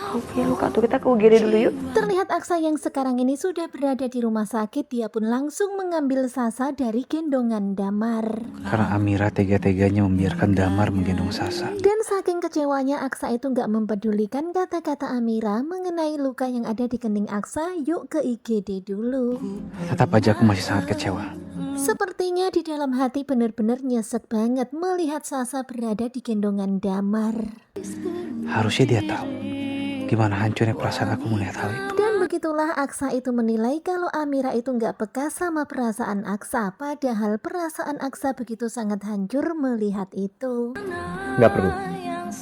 Oke, luka tuh kita ke UGD dulu yuk. Terlihat Aksa yang sekarang ini sudah berada di rumah sakit, dia pun langsung mengambil Sasa dari gendongan Damar. Karena Amira tega-teganya membiarkan Damar menggendong Sasa. Dan saking kecewanya Aksa itu nggak mempedulikan kata-kata Amira mengenai luka yang ada di kening Aksa, yuk ke IGD dulu. Tetap aja aku masih sangat kecewa. Sepertinya di dalam hati benar-benar nyesek banget melihat Sasa berada di gendongan Damar. Harusnya dia tahu gimana hancurnya perasaan aku melihat hal itu. Dan begitulah Aksa itu menilai kalau Amira itu nggak peka sama perasaan Aksa, padahal perasaan Aksa begitu sangat hancur melihat itu. Nggak perlu,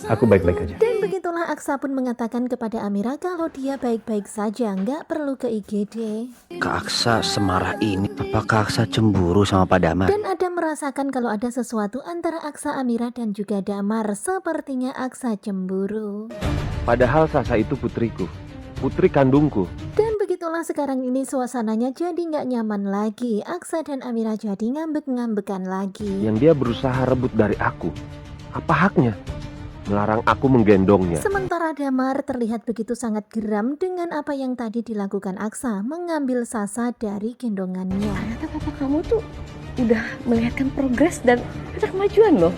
aku baik-baik aja. Dan begitulah Aksa pun mengatakan kepada Amira kalau dia baik-baik saja, nggak perlu ke IGD. Kak Aksa semarah ini, apakah Aksa cemburu sama Pak Damar? Dan Adam merasakan kalau ada sesuatu antara Aksa, Amira dan juga Damar. Sepertinya Aksa cemburu. Padahal Sasa itu putriku, putri kandungku. Dan begitulah sekarang ini suasananya jadi nggak nyaman lagi. Aksa dan Amira jadi ngambek-ngambekan lagi. Yang dia berusaha rebut dari aku. Apa haknya? Melarang aku menggendongnya. Sementara Damar terlihat begitu sangat geram dengan apa yang tadi dilakukan Aksa, mengambil Sasa dari gendongannya. Ternyata papa kamu tuh udah melihatkan progres dan ada kemajuan loh.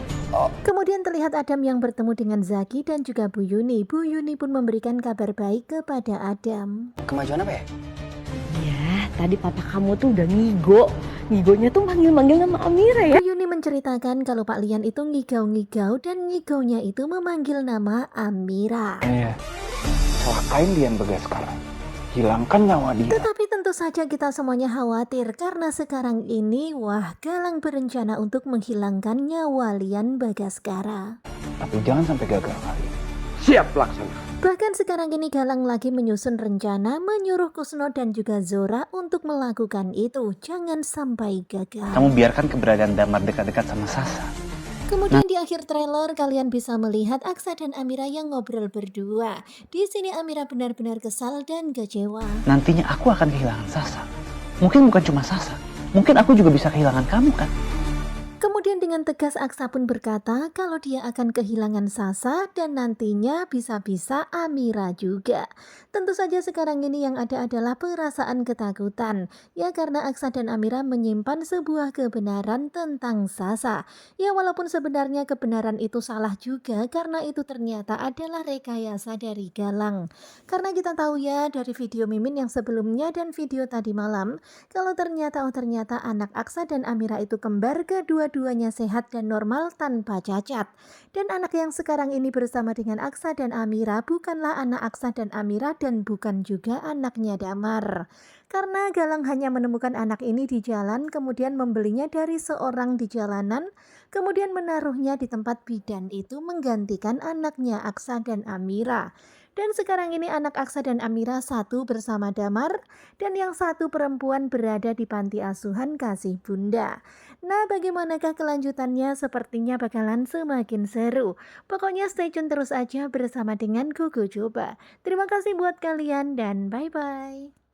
Kemudian terlihat Adam yang bertemu dengan Zaki dan juga Bu Yuni. Bu Yuni pun memberikan kabar baik kepada Adam. Kemajuan apa ya? Ya, tadi papa kamu tuh udah ngigo. Ngigonya tuh manggil-manggil nama Amira ya. Bu Yuni menceritakan kalau Pak Lian itu ngigau-ngigau dan ngigaunya itu memanggil nama Amira. Iya, celakain Lian Bagas sekarang. Hilangkan nyawa dia. Tetapi tentu saja kita semuanya khawatir karena sekarang ini Galang berencana untuk menghilangkan nyawa Lian Bagaskara. Tapi jangan sampai gagal kali. Siap laksana. Bahkan sekarang ini Galang lagi menyusun rencana menyuruh Kusno dan juga Zora untuk melakukan itu. Jangan sampai gagal. Kamu biarkan keberadaan Damar dekat-dekat sama Sasa. Kemudian di akhir trailer kalian bisa melihat Aksa dan Amira yang ngobrol berdua. Di sini Amira benar-benar kesal dan kecewa. Nantinya aku akan kehilangan Sasa. Mungkin bukan cuma Sasa. Mungkin aku juga bisa kehilangan kamu kan? Kemudian dengan tegas Aksa pun berkata kalau dia akan kehilangan Sasa dan nantinya bisa-bisa Amira juga. Tentu saja sekarang ini yang ada adalah perasaan ketakutan. Ya karena Aksa dan Amira menyimpan sebuah kebenaran tentang Sasa. Ya walaupun sebenarnya kebenaran itu salah juga karena itu ternyata adalah rekayasa dari Galang. Karena kita tahu ya dari video Mimin yang sebelumnya dan video tadi malam, kalau ternyata anak Aksa dan Amira itu kembar, kedua-duanya sehat dan normal tanpa cacat. Dan anak yang sekarang ini bersama dengan Aksa dan Amira bukanlah anak Aksa dan Amira dan bukan juga anaknya Damar. Karena Galang hanya menemukan anak ini di jalan, kemudian membelinya dari seorang di jalanan, kemudian menaruhnya di tempat bidan itu menggantikan anaknya Aksa dan Amira. Dan sekarang ini anak Aksa dan Amira satu bersama Damar dan yang satu perempuan berada di panti asuhan Kasih Bunda. Nah bagaimanakah kelanjutannya, sepertinya bakalan semakin seru. Pokoknya stay tune terus aja bersama dengan Gogo Coba. Terima kasih buat kalian dan bye-bye.